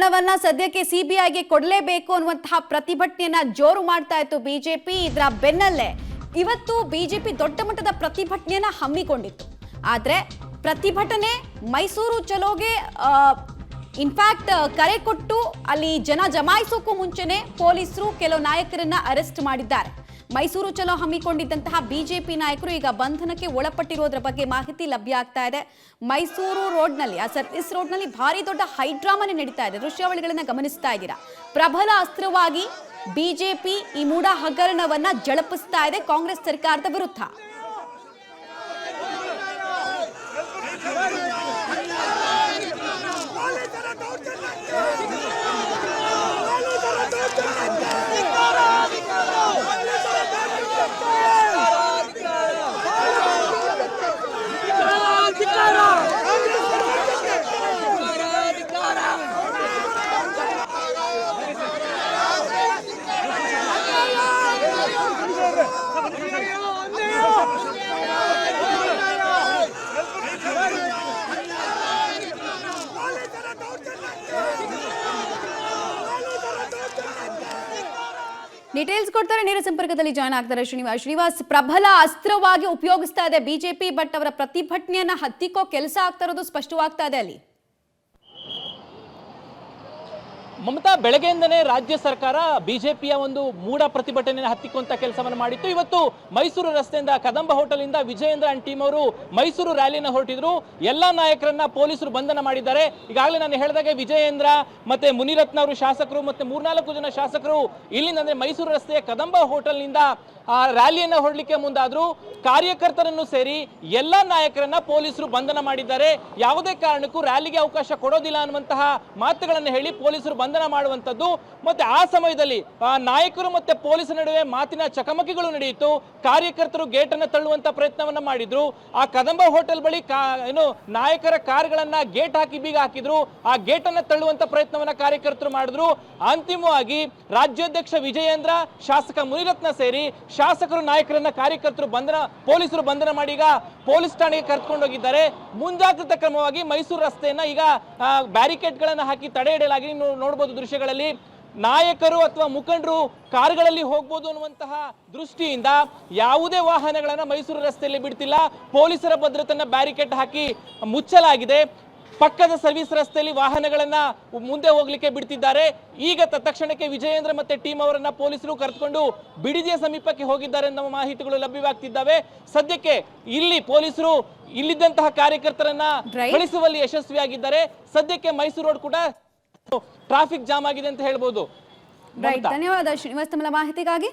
ಪ್ರಕರಣವನ್ನ ಸದ್ಯಕ್ಕೆ ಸಿಬಿಐಗೆ ಕೊಡಲೇಬೇಕು ಅನ್ನುವಂತಹ ಪ್ರತಿಭಟನೆಯನ್ನ ಜೋರು ಮಾಡ್ತಾ ಇತ್ತು ಬಿಜೆಪಿ. ಇದರ ಬೆನ್ನಲ್ಲೇ ಇವತ್ತು ಬಿಜೆಪಿ ದೊಡ್ಡ ಮಟ್ಟದ ಪ್ರತಿಭಟನೆಯನ್ನ ಹಮ್ಮಿಕೊಂಡಿತ್ತು. ಆದ್ರೆ ಪ್ರತಿಭಟನೆ ಮೈಸೂರು ಚಲೋಗೆ ಇನ್ಫ್ಯಾಕ್ಟ್ ಕರೆ ಕೊಟ್ಟು ಅಲ್ಲಿ ಜನ ಜಮಾಯಿಸೋಕ್ಕೂ ಮುಂಚೆನೆ ಪೊಲೀಸರು ಕೆಲವು ನಾಯಕರನ್ನ ಅರೆಸ್ಟ್ ಮಾಡಿದ್ದಾರೆ. ಮೈಸೂರು ಚಲೋ ಹಮ್ಮಿಕೊಂಡಿದ್ದಂತಹ ಬಿಜೆಪಿ ನಾಯಕರು ಈಗ ಬಂಧನಕ್ಕೆ ಒಳಪಟ್ಟಿರೋದ್ರ ಬಗ್ಗೆ ಮಾಹಿತಿ ಲಭ್ಯ ಆಗ್ತಾ ಇದೆ. ಮೈಸೂರು ರೋಡ್ನಲ್ಲಿ ಸರ್ವಿಸ್ ರೋಡ್ನಲ್ಲಿ ಭಾರಿ ದೊಡ್ಡ ಹೈಡ್ರಾಮಾನೇ ನಡೀತಾ ಇದೆ. ದೃಶ್ಯಾವಳಿಗಳನ್ನ ಗಮನಿಸ್ತಾ ಇದ್ದೀರಾ. ಪ್ರಬಲ ಅಸ್ತ್ರವಾಗಿ ಬಿಜೆಪಿ ಈ ಮೂಡ ಹಗರಣವನ್ನ ಜಳಪಿಸ್ತಾ ಇದೆ ಕಾಂಗ್ರೆಸ್ ಸರ್ಕಾರದ ವಿರುದ್ಧ. ಡೀಟೇಲ್ಸ್ ಕೊಡ್ತಾರೆ, ನೇರ ಸಂಪರ್ಕದಲ್ಲಿ ಜಾಯ್ನ್ ಆಗ್ತಾರೆ ಶ್ರೀನಿವಾಸ್. ಪ್ರಬಲ ಅಸ್ತ್ರವಾಗಿ ಉಪಯೋಗಿಸ್ತಾ ಇದೆ ಬಿಜೆಪಿ, ಬಟ್ ಅವರ ಪ್ರತಿಭಟನೆಯನ್ನ ಹತ್ತಿಕ್ಕೋ ಕೆಲಸ ಆಗ್ತಾ ಇರೋದು ಸ್ಪಷ್ಟವಾಗ್ತಾ ಇದೆ ಅಲ್ಲಿ. ಮಮತಾ, ಬೆಳಗ್ಗೆಯಿಂದನೇ ರಾಜ್ಯ ಸರ್ಕಾರ ಬಿಜೆಪಿಯ ಒಂದು ಮೂಡ ಪ್ರತಿಭಟನೆಯನ್ನು ಹತ್ತಿಕ್ಕುವಂತ ಕೆಲಸವನ್ನು ಮಾಡಿತ್ತು. ಇವತ್ತು ಮೈಸೂರು ರಸ್ತೆಯಿಂದ ಕದಂಬ ಹೋಟೆಲ್ ಇಂದ ವಿಜಯೇಂದ್ರ ಅಂಡ್ ಟೀಮ್ ಅವರು ಮೈಸೂರು ರ್ಯಾಲಿಯನ್ನು ಹೊರಟಿದ್ರು. ಎಲ್ಲಾ ನಾಯಕರನ್ನ ಪೊಲೀಸರು ಬಂಧನ ಮಾಡಿದ್ದಾರೆ. ಈಗಾಗಲೇ ನಾನು ಹೇಳಿದಾಗೆ ವಿಜಯೇಂದ್ರ ಮತ್ತೆ ಮುನಿರತ್ನ ಅವರು ಶಾಸಕರು ಮತ್ತೆ 3-4 ಜನ ಶಾಸಕರು ಇಲ್ಲಿಂದ ಅಂದ್ರೆ ಮೈಸೂರು ರಸ್ತೆಯ ಕದಂಬ ಹೋಟೆಲ್ ನಿಂದ ರ್ಯಾಲಿಯನ್ನು ಹೊರಡಲಿಕ್ಕೆ ಮುಂದಾದ್ರು. ಕಾರ್ಯಕರ್ತರನ್ನು ಸೇರಿ ಎಲ್ಲಾ ನಾಯಕರನ್ನ ಪೊಲೀಸರು ಬಂಧನ ಮಾಡಿದ್ದಾರೆ. ಯಾವುದೇ ಕಾರಣಕ್ಕೂ ರ್ಯಾಲಿಗೆ ಅವಕಾಶ ಕೊಡೋದಿಲ್ಲ ಅನ್ನುವಂತಹ ಮಾತುಗಳನ್ನು ಹೇಳಿ ಪೊಲೀಸರು ಬಂಧನ ಮಾಡುವಂತದ್ದು. ಮತ್ತೆ ಆ ಸಮಯದಲ್ಲಿ ನಾಯಕರು ಮತ್ತೆ ಪೊಲೀಸರ ನಡುವೆ ಮಾತಿನ ಚಕಮಕಿಗಳು ನಡೆಯಿತು. ಕಾರ್ಯಕರ್ತರು ಗೇಟ್ ಅನ್ನು ತಳ್ಳುವಂತ ಪ್ರಯತ್ನವನ್ನ ಮಾಡಿದ್ರು. ಆ ಕದಂಬ ಹೋಟೆಲ್ ಬಳಿ ಏನು ನಾಯಕರ ಕಾರ್ಗಳನ್ನ ಗೇಟ್ ಹಾಕಿ ಬೀಗ ಹಾಕಿದ್ರು. ಆ ಗೇಟ್ ಅನ್ನ ತಳ್ಳುವಂತ ಪ್ರಯತ್ನವನ್ನ ಕಾರ್ಯಕರ್ತರು ಮಾಡಿದ್ರು. ಅಂತಿಮವಾಗಿ ರಾಜ್ಯಾಧ್ಯಕ್ಷ ವಿಜಯೇಂದ್ರ, ಶಾಸಕ ಮುನಿರತ್ನ ಸೇರಿ ಶಾಸಕರು ನಾಯಕರನ್ನ ಕಾರ್ಯಕರ್ತರು ಪೊಲೀಸರು ಬಂಧನ ಮಾಡಿ ಈಗ ಪೊಲೀಸ್ ಠಾಣೆಗೆ ಕರೆದುಕೊಂಡು ಹೋಗಿದ್ದಾರೆ. ಮುಂಜಾಗ್ರತಾ ಕ್ರಮವಾಗಿ ಮೈಸೂರು ರಸ್ತೆಯನ್ನ ಈಗ ಬ್ಯಾರಿಕೇಡ್ ಗಳನ್ನ ಹಾಕಿ ತಡೆ ಹಿಡಿಯಲಾಗಿ ನೋಡಬಹುದು ದೃಶ್ಯಗಳಲ್ಲಿ. ನಾಯಕರು ಅಥವಾ ಮುಖಂಡರು ಕಾರುಗಳಲ್ಲಿ ಹೋಗ್ಬೋದು ಅನ್ನುವಂತಹ ದೃಷ್ಟಿಯಿಂದ ಯಾವುದೇ ವಾಹನಗಳನ್ನ ಮೈಸೂರು ರಸ್ತೆಯಲ್ಲಿ ಬಿಡ್ತಿಲ್ಲ. ಪೊಲೀಸರ ಭದ್ರತೆಯನ್ನ ಬ್ಯಾರಿಕೇಡ್ ಹಾಕಿ ಮುಚ್ಚಲಾಗಿದೆ. ಪಕ್ಕದ ಸರ್ವಿಸ್ ರಸ್ತೆಯಲ್ಲಿ ವಾಹನಗಳನ್ನ ಮುಂದೆ ಹೋಗ್ಲಿಕ್ಕೆ ಬಿಡ್ತಿದ್ದಾರೆ. ಈಗ ತಕ್ಷಣಕ್ಕೆ ವಿಜಯೇಂದ್ರ ಮತ್ತೆ ಟೀಮ್ ಅವರನ್ನ ಪೊಲೀಸರು ಕರೆದುಕೊಂಡು ಬಿಡಿದಿಯ ಸಮೀಪಕ್ಕೆ ಹೋಗಿದ್ದಾರೆ ಎಂಬ ಮಾಹಿತಿಗಳು ಲಭ್ಯವಾಗ್ತಿದ್ದಾವೆ. ಸದ್ಯಕ್ಕೆ ಇಲ್ಲಿ ಪೊಲೀಸರು ಇಲ್ಲಿದ್ದಂತಹ ಕಾರ್ಯಕರ್ತರನ್ನ ಕಳಿಸುವಲ್ಲಿ ಯಶಸ್ವಿಯಾಗಿದ್ದಾರೆ. ಸದ್ಯಕ್ಕೆ ಮೈಸೂರು ರೋಡ್ ಕೂಡ ಟ್ರಾಫಿಕ್ ಜಾಮ್ ಆಗಿದೆ ಅಂತ ಹೇಳ್ಬೋದು. ಧನ್ಯವಾದ ಶ್ರೀನಿವಾಸ್ ತಮ್ಮ ಮಾಹಿತಿಗಾಗಿ.